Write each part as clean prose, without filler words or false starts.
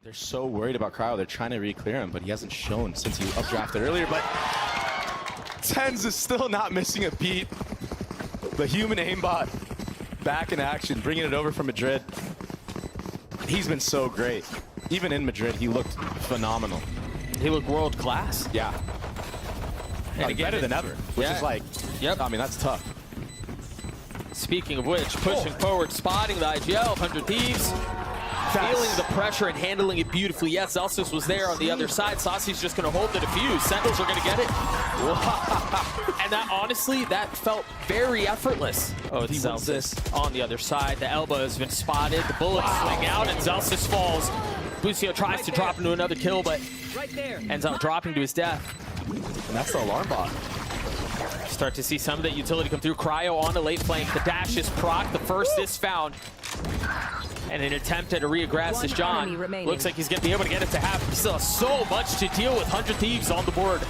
They're so worried about Cryo. They're trying to re-clear him, but he hasn't shown since he updrafted earlier. But Tens is still not missing a beat. The human aimbot back in action, bringing it over from Madrid. He's been so great. Even in Madrid, he looked phenomenal. He looked world class. Yeah. And Like, better than ever, which is like, I mean, that's tough. Speaking of which, pushing forward, spotting the IGL, 100 Thieves. Feeling the pressure and handling it beautifully. Yes, Zelsis was there on the other side. Saucy's just going to hold the defuse. Sentinels are going to get it. And that, honestly, that felt very effortless. Oh, it's Zelsis on the other side. The elbow has been spotted. The bullets swing out, and Zelsis falls. Busio tries to drop into another kill, but ends up dropping to his death. And that's the alarm bot. Start to see some of that utility come through. Cryo on the late flank. The dash is proc. The first is found. And an attempt at a re-aggress as John looks like he's going to be able to get it to happen. He still has so much to deal with. 100 Thieves on the board.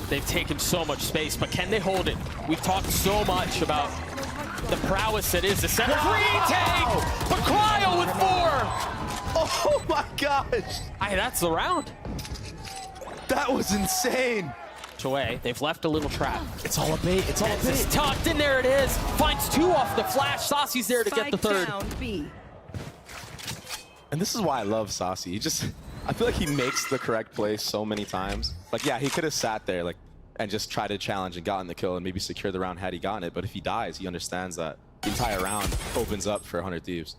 They've taken so much space, but can they hold it? We've talked so much about the prowess that is the center. Retake! But Cryo with 4! Oh my gosh! That's the round. That was insane. Away. They've left a little trap. It's all a bait. It's all a bait. It's tucked in there. It is. Finds 2 off the flash. Saucy's there to get the 3rd. And this is why I love Saucy. He just, I feel like he makes the correct play so many times. Like, yeah, he could have sat there like and just tried to challenge and gotten the kill and maybe secure the round had he gotten it. But if he dies, he understands that the entire round opens up for 100 Thieves.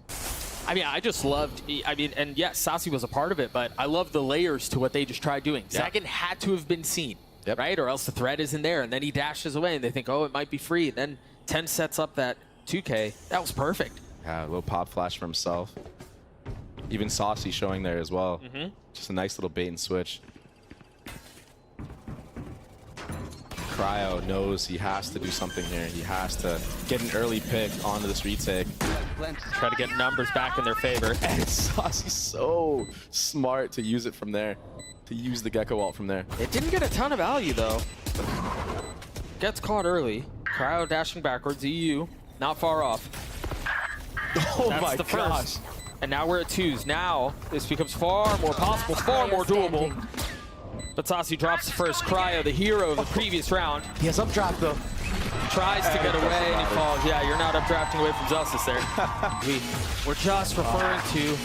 I mean, I just loved, and yes, Saucy was a part of it, but I love the layers to what they just tried doing. Second had to have been seen. Right? Or else the threat isn't there. And then he dashes away and they think, oh, it might be free. And then 10 sets up that 2K. That was perfect. Yeah, a little pop flash for himself. Even Saucy showing there as well. Just a nice little bait and switch. Cryo knows he has to do something here. He has to get an early pick onto this retake. Try to get numbers back in their favor. And Saucy's so smart to use it from there. To use the Gecko ult from there. It didn't get a ton of value, though. Gets caught early. Cryo dashing backwards. EU not far off. Oh That's my the gosh. first. And now we're at 2s. Now this becomes far more possible, far more doable. But Saucy drops the first. Cryo, the hero of the previous round. He has updraft, though. Tries to get away and he falls. Yeah, you're not updrafting away from Zelsis there. We're just referring to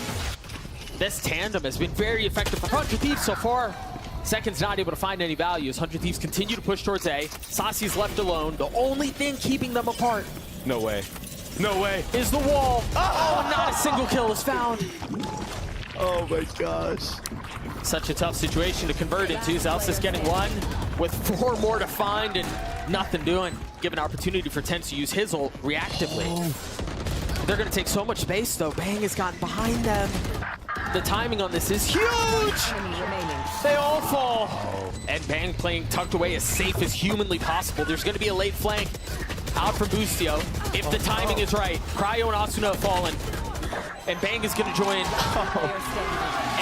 this tandem has been very effective for 100 Thieves so far. Second's not able to find any values. 100 Thieves continue to push towards A. Saucy's left alone. The only thing keeping them apart. No way. No way. Is the wall. Oh, not a single kill is found. Oh my gosh. Such a tough situation to convert into. Zelsis getting 1 with 4 more to find and nothing doing. Give an opportunity for Tens to use his ult reactively. They're going to take so much space, though. Bang has gotten behind them. The timing on this is huge! They all fall. And Bang playing tucked away as safe as humanly possible. There's going to be a late flank out from Busio if the timing is right. Cryo and Asuna have fallen. And Bang is going to join.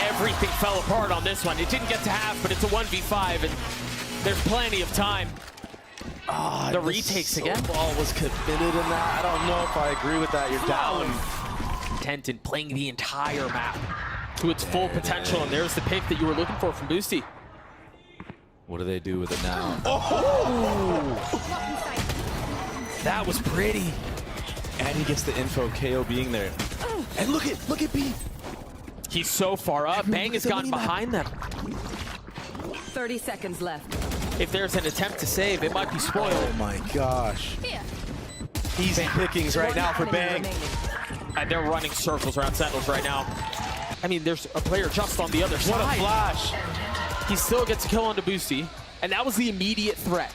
Everything fell apart on this one. It didn't get to half, but it's a 1v5, and there's plenty of time. The retakes again. Ball was committed in that. I don't know if I agree with that. You're down. Tenton playing the entire map to its full potential, and there's the pick that you were looking for from Boosty. What do they do with it now? That was pretty. And he gets the info, KO being there. And look at B. He's so far up. Bang has gotten behind them. 30 seconds left. If there's an attempt to save, it might be spoiled. Oh my gosh. Easy pickings right now for Bang. And they're running circles around Sentinels right now. I mean, there's a player just on the other side. What a flash. He still gets a kill onto Boosty, and that was the immediate threat.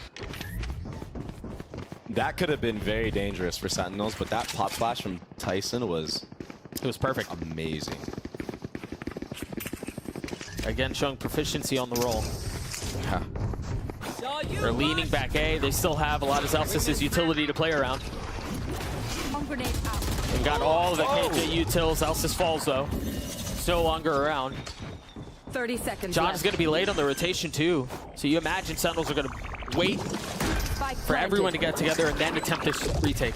That could have been very dangerous for Sentinels, but that pop flash from Tyson was... It was perfect. Amazing. Again, showing proficiency on the roll. Yeah. They're leaning back A. They still have a lot of Zelsis' utility to play around. They've got all of the KJ utils. Zelsis falls, though. It's no longer around. 30 seconds John left. is going to be late on the rotation, too. So you imagine Sentinels are going to wait for everyone to get together and then attempt this retake.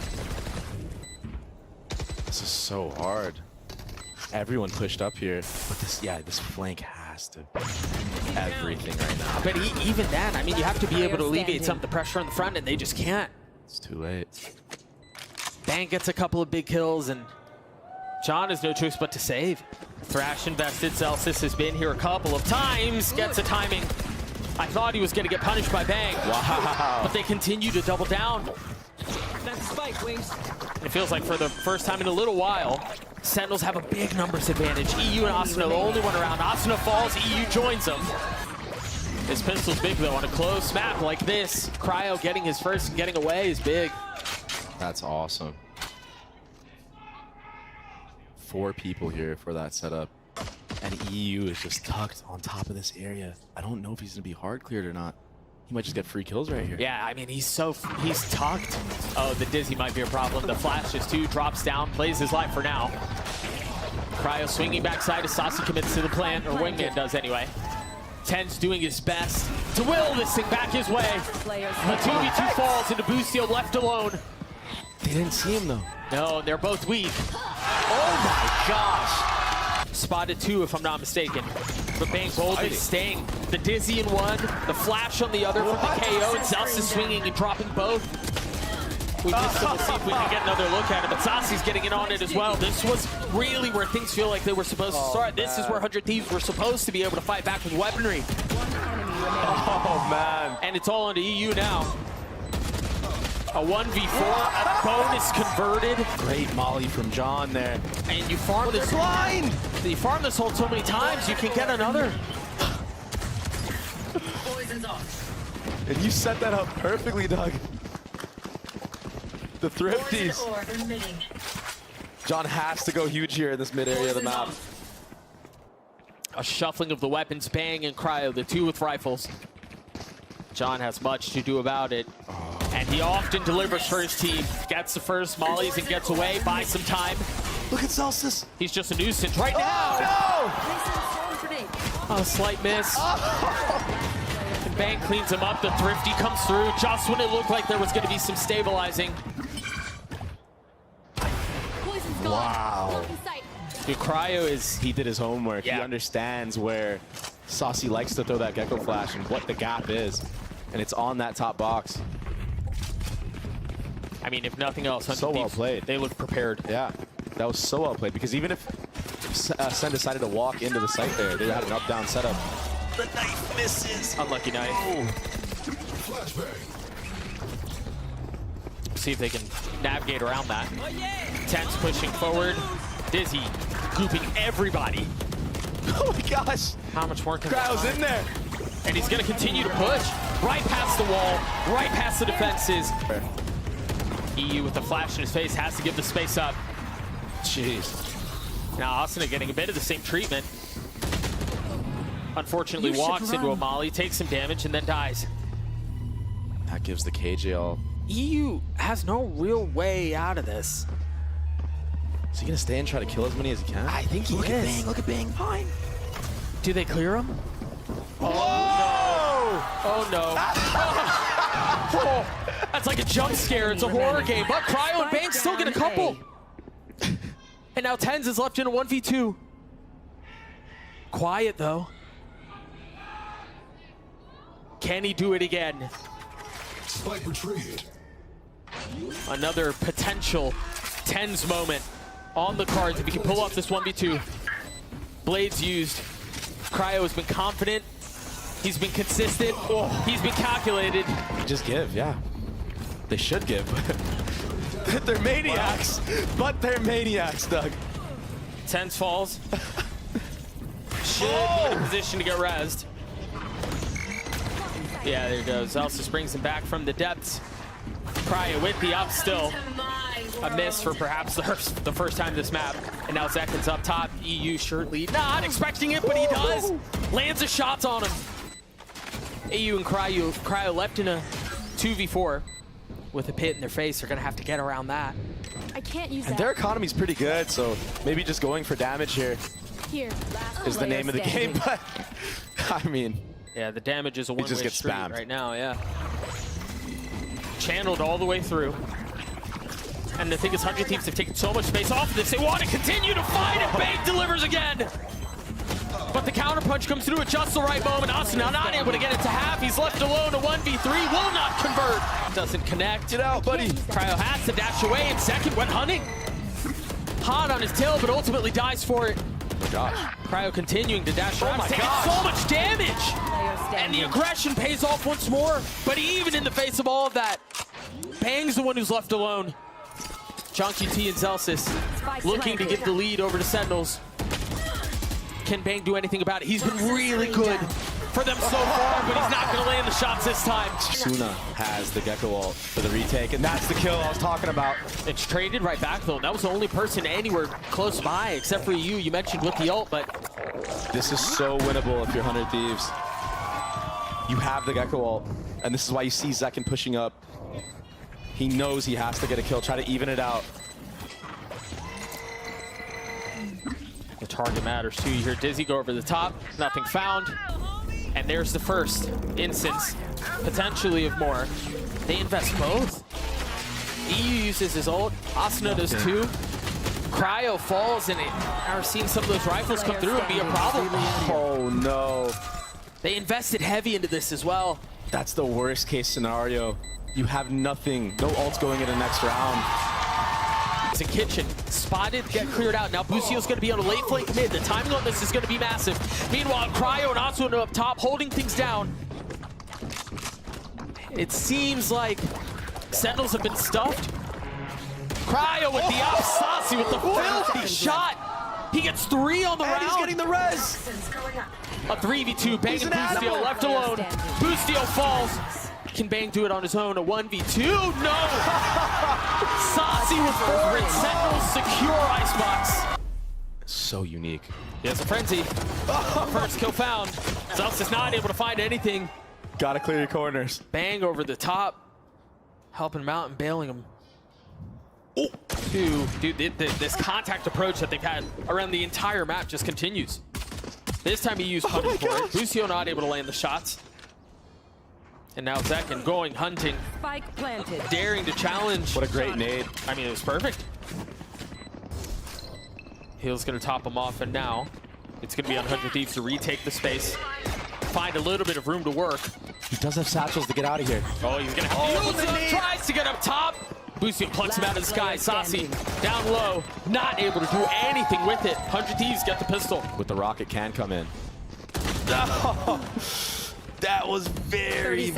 This is so hard. everyone pushed up here. But this, yeah, this flank has to everything right now. But even then, I mean, you have to be able to alleviate some of the pressure on the front, and they just can't. It's too late. Bang gets a couple of big kills, and John has no choice but to save. Thrash invested. Celsius has been here a couple of times. Gets a timing. I thought he was going to get punished by Bang. Wow. But they continue to double down. That's spike, Wings. And it feels like for the first time in a little while, Sentinels have a big numbers advantage. EU and Asuna, the only one around. Asuna falls, EU joins them. This pistol's big though on a close map like this. Cryo getting his first and getting away is big. That's awesome. 4 people here for that setup. And EU is just tucked on top of this area. I don't know if he's gonna be hard cleared or not. He might just get free kills right here. Yeah, I mean, he's tucked. Oh, the Dizzy might be a problem. The flash is 2, drops down, plays his life for now. Cryo swinging backside as Saucy commits to the plant, or Wingman does anyway. Ten's doing his best to will this thing back his way. The 2v2 falls into Boostio left alone. They didn't see him though. No, they're both weak. Oh my gosh. Spotted 2 if I'm not mistaken. But Bang boldly staying. The Dizzy in one, the flash on the other from the KO, and Celsius swinging and dropping both. We just will see if we can get another look at it, but Saucy's getting in on it as well. This was really where things feel like they were supposed to start. This is where 100 Thieves were supposed to be able to fight back with weaponry. Oh man. And it's all onto EU now. A 1v4, a bonus converted. Great molly from John there. And you farm this blind. You farm this hold so many times, you can get another. And you set that up perfectly, Doug. The Thrifties. John has to go huge here in this mid area of the map. A shuffling of the weapons, Bang and Cryo, the 2 with rifles. John has much to do about it. And he often delivers for his team. Gets the first mollies and gets away, buys some time. Look at Celsius. He's just a nuisance right now. Oh, A slight miss. And Bang cleans him up. The Thrifty comes through just when it looked like there was going to be some stabilizing. wow. Dude, Cryo is... He did his homework. Yeah. He understands where Saucy likes to throw that Gecko Flash and what the gap is. And it's on that top box. I mean, if nothing else, So well played. They look prepared. Yeah, that was so well played, because even if Sen decided to walk into the site there, they had an up-down setup. The knife misses. Unlucky knife. Oh. See if they can navigate around that. Ten's pushing forward. Dizzy gooping everybody. Oh my gosh. How much more can Cryo's in there. And he's going to continue to push right past the wall, right past the defenses. EU with the flash in his face has to give the space up. Jeez. Now Asuna getting a bit of the same treatment. Unfortunately walks into a molly, takes some damage, and then dies. That gives the KJL. EU has no real way out of this. Is he gonna stay and try to kill as many as he can? I think he Look is. at Bang, look at Bang. Fine. Do they clear him? Whoa! Oh no. Oh, that's like a jump scare. It's a horror game. But Cryo and Bang still get a couple. And now Tens is left in a 1v2. Quiet though. Can he do it again? Spike retrieved. Another potential Tens moment on the cards if he can pull off this 1v2. Blades used. Cryo has been confident. He's been consistent. Oh, he's been calculated. Just give, yeah. They should give. They're maniacs, but they're maniacs, Doug. Tens falls. Should be in a position to get rezzed. Yeah, there he goes. Celsius brings him back from the depths. Cryo with the up still. A miss for perhaps the first time this map. And now Zekin's up top. EU short lead. Not expecting it, but he does. Lands a shots on him. EU and Cryo left in a 2v4 with a pit in their face. They're gonna have to get around that. I can't use And that. their economy's pretty good, so maybe just going for damage here Here. is the name of the game. But I mean, Yeah, the damage is a one-way just gets street spammed. right now, yeah. Channeled all the way through. And the thing is, 100 Thieves have taken so much space off of this. They want to continue to fight, and Bang delivers again. But the counterpunch comes through at just the right moment. Asuna not able to get it to half. He's left alone. A 1v3 will not convert. Doesn't connect. Get out, buddy. Cryo has to dash away, and second went hunting. Hot on his tail, but ultimately dies for it. Oh, gosh. Cryo continuing to dash around. my Taking gosh. so much damage. And the aggression pays off once more. But even in the face of all of that, Bang's the one who's left alone. Jonky T and Zelsis looking to give the lead over to Sentinels. Can Bang do anything about it? He's been really good for them so far, but he's not going to land the shots this time. Suna has the Gecko ult for the retake, and that's the kill I was talking about. It's traded right back, though. That was the only person anywhere close by, except for you mentioned with the ult, but... This is so winnable if you're 100 Thieves. You have the Gecko ult, and this is why you see Zekin pushing up. He knows he has to get a kill, try to even it out. The target matters, too. You hear Dizzy go over the top, nothing found. And there's the first instance, potentially of more. They invest both. EU uses his ult, Asuna does too. Cryo falls, and we're seeing some of those rifles come through and be a problem. Oh no. They invested heavy into this as well. That's the worst case scenario. You have nothing, no ults going in the next round. It's a kitchen, spotted, get cleared out. Now Bussio's gonna be on a late flank mid. The timing on this is gonna be massive. Meanwhile, Cryo and Asuna up top, holding things down. It seems like Sentinels have been stuffed. Cryo with the up, Saucy with the filthy shot. He gets 3 on the round. He's getting the res. A 3v2, Bang and Bustio left alone. Bustio falls. Can Bang do it on his own? A 1v2? No! Saucy with 4 and Sentinels secure Icebox. So unique. He has a frenzy. First kill found. Zelsis is not able to find anything. Gotta clear your corners. Bang over the top. Helping him out and bailing him. Dude, this contact approach that they've had around the entire map just continues. This time he used hunting for it. Busio not able to land the shots. And now Zekin going hunting. Spike planted. Daring to challenge. What a great nade. I mean, it was perfect. Heel's gonna top him off, and now it's gonna be on 100 Thieves to retake the space. Find a little bit of room to work. He does have satchels to get out of here. Oh, he's gonna have to use it. Tries to get up top. Busio plucks him out of the sky. Saucy down low, not able to do anything with it. 100 Thieves get the pistol. With the rocket can come in. Oh, that was very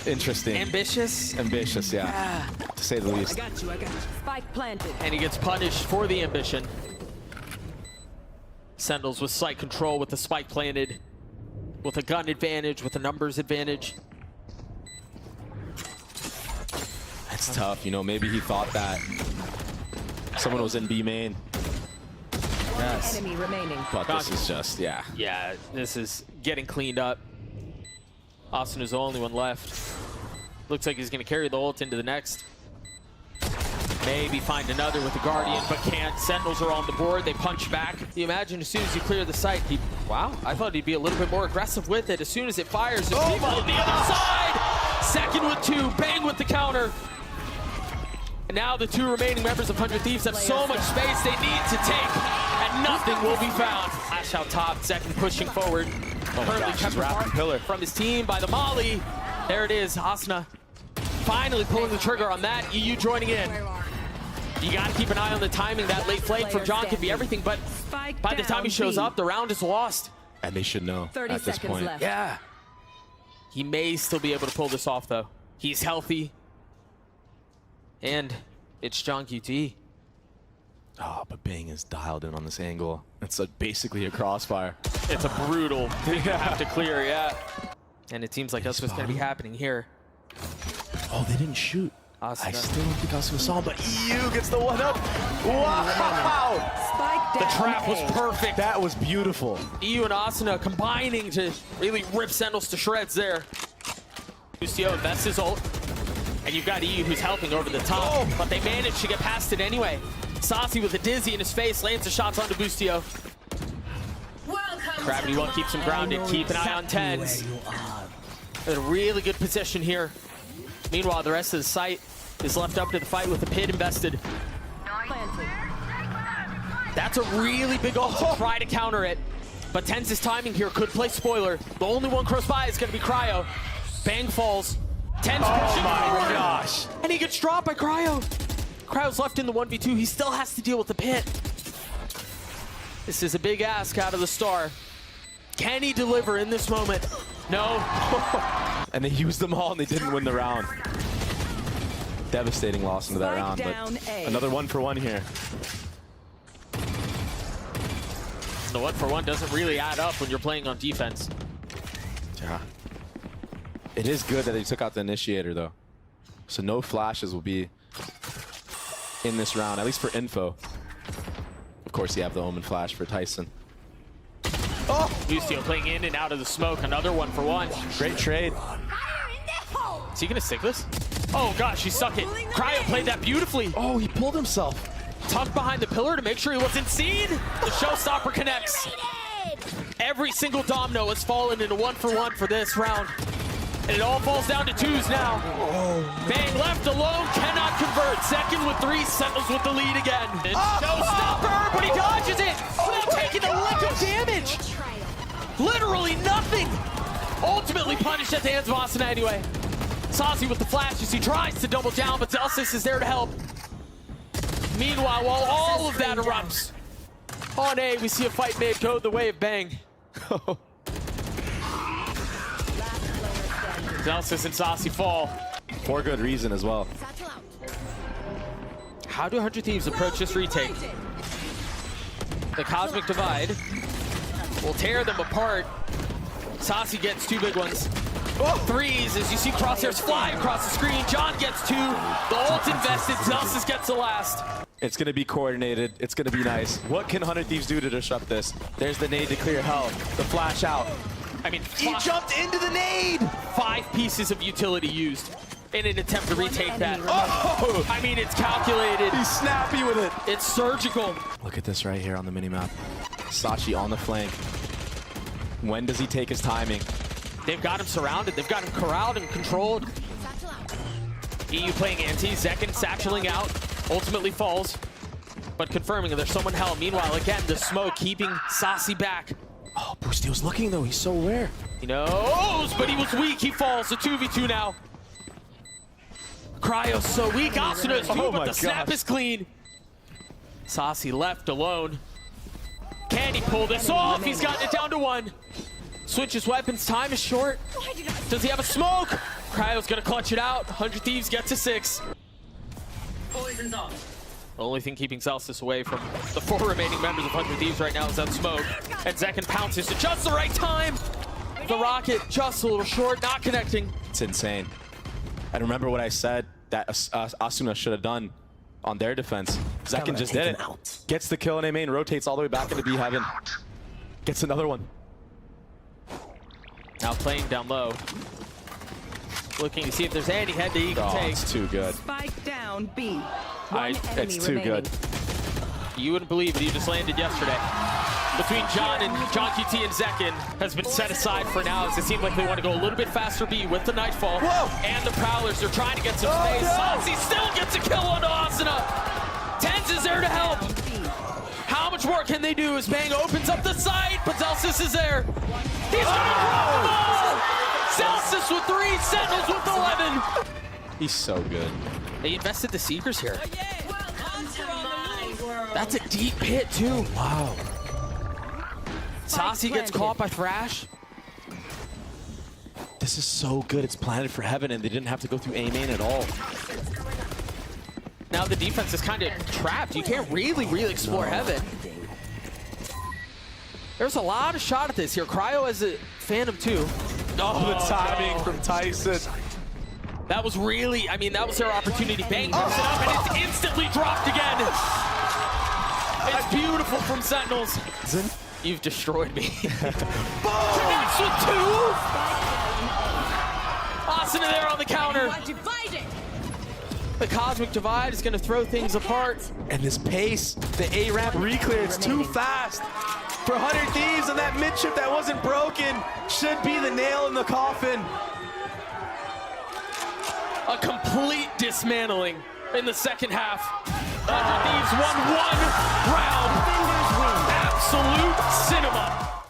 interesting. Ambitious. Ambitious, yeah. To say the least. I got you. Spike planted. And he gets punished for the ambition. Sentinels with site control, with the spike planted, with a gun advantage, with a numbers advantage. It's tough, you know, maybe he thought that someone was in B main. Yes. Enemy remaining. But this is just, yeah. Yeah, this is getting cleaned up. Austin is the only one left. Looks like he's gonna carry the ult into the next. Maybe find another with the Guardian, but can't. Sentinels are on the board, they punch back. You imagine as soon as you clear the site, wow, I thought he'd be a little bit more aggressive with it. As soon as it fires, there's people on the other side! Second with 2, Bang with the counter. And now the 2 remaining members of 100 Thieves have so much space they need to take, and nothing will be found. Flash out top, Second pushing forward. Currently kept apart from his team by the Molly. There it is, Asuna finally pulling the trigger on that. EU joining in. You gotta keep an eye on the timing. That late flank from John could be everything, but by the time he shows up, the round is lost. And they should know 30 at this seconds point. left. Yeah. He may still be able to pull this off, though. He's healthy. And it's John QT. Oh, but Bang is dialed in on this angle. It's basically a crossfire. It's a brutal thing to have to clear, yeah. And it seems like that's what's going to be happening here. Oh, they didn't shoot. Asuna. I still don't think Asuna saw him, but EU gets the 1-up. Wow! Spike The down. trap was perfect. That was beautiful. EU and Asuna combining to really rip Sentinels to shreds there. Bustio invests his ult. And you've got EU who's helping over the top, but they managed to get past it anyway. Saucy with a dizzy in his face lands the shots onto Bustio. Gravity 1 keeps him grounded. Keep an eye on Tens. In a really good position here. Meanwhile, the rest of the site is left up to the fight with the pit invested. Planted. That's a really big ult to try to counter it. But Tenz's timing here could play spoiler. The only one close by is going to be Cryo. Bang falls. Tenz pushing forward. Gosh. And he gets dropped by Cryo. Cryo's left in the 1v2. He still has to deal with the pit. This is a big ask out of the star. Can he deliver in this moment? No. And they used them all and they didn't win the round. Devastating loss into that Spike round, down but A. another 1-for-1 here. The 1-for-1 doesn't really add up when you're playing on defense. Yeah. It is good that they took out the initiator though. So no flashes will be in this round, at least for info. Of course you have the Omen flash for Tyson. Oh! Lucio playing in and out of the smoke. Another 1-for-1. Great trade. Is he gonna stick this? Oh gosh, he stuck it. Cryo played that beautifully. Oh, he pulled himself. Tucked behind the pillar to make sure he wasn't seen. The showstopper connects. Every single domino has fallen into 1-for-1 for this round. And it all falls down to 2s now. Oh, Bang left alone, cannot convert. Second with 3, Sentinels with the lead again. And showstopper, but he dodges it without taking a lick of damage. Literally nothing. Ultimately punished at the hands of Asuna anyway. Saucy with the flashes, he tries to double down, but Zelsis is there to help. Meanwhile, while all of that erupts, on A, we see a fight made go the way of Bang. Zelsis and Saucy fall. for good reason as well. How do 100 Thieves approach this retake? The Cosmic Divide will tear them apart. Saucy gets 2 big ones. 3s as you see crosshairs fly across the screen. John gets 2. The ult invested. Zelsis gets the last. It's going to be coordinated. It's going to be nice. What can 100 Thieves do to disrupt this? There's the nade to clear hell. The flash out. I mean, He jumped into the nade! 5 pieces of utility used in an attempt to retake that. Oh! I mean, it's calculated. He's snappy with it. It's surgical. Look at this right here on the minimap. Sachi on the flank. When does he take his timing? They've got him surrounded. They've got him corralled and controlled. EU playing anti. Zekin satcheling out. Ultimately falls. But confirming there's someone hell. Meanwhile, again, the smoke keeping Saucy back. Oh, Boosty was looking though. He's so aware. He knows, but he was weak. He falls. So 2v2 now. Cryo's so weak. Asuna is too, Oh but my the snap gosh. is clean. Saucy left alone. Can he pull this off? He's gotten it down to 1. Switches weapons. Time is short. Does he have a smoke? Cryo's gonna clutch it out. 100 Thieves get to 6. Poison's off. The only thing keeping Celsius away from the 4 remaining members of 100 Thieves right now is that smoke. And Zekin pounces at just the right time. The rocket just a little short, not connecting. It's insane. And remember what I said that Asuna should have done on their defense. Zekin just did it. Gets the kill in A main, rotates all the way back into B heaven. Gets another one. Now playing down low. Looking to see if there's any head that he can Oh, take. it's too good. Spike down B. One enemy It's too remaining. good. You wouldn't believe it, he just landed yesterday. Between John QT and Zekin has been set aside for now as it seemed like they want to go a little bit faster B with the Nightfall. Whoa! And the Prowlers, they're trying to get some space. Saucy still gets a kill onto Asuna. Tenz is there to help. How much more can they do as Bang opens up the site, but Zelsis is there. He's gonna drop them all! Zelsis with 3, Sentinels with 11. He's so good. They invested the Seekers here. Welcome to my world. That's a deep pit too. Wow. Saucy gets planted. caught by Thrash. This is so good. It's planted for heaven and they didn't have to go through A main at all. Now the defense is kind of trapped. You can't really explore heaven. There's a lot of shot at this here. Cryo has a Phantom too. Oh, the timing from Tyson. That was really, I mean, that was their opportunity. Bang picks it up and it's instantly dropped again. It's beautiful from Sentinels. You've destroyed me. Connects with 2. Asuna there on the counter. The Cosmic Divide is going to throw things apart. And this pace, the A ramp reclear, it's too fast. For 100 Thieves and that mid chip that wasn't broken should be the nail in the coffin. a complete dismantling in the second half. Thieves won one round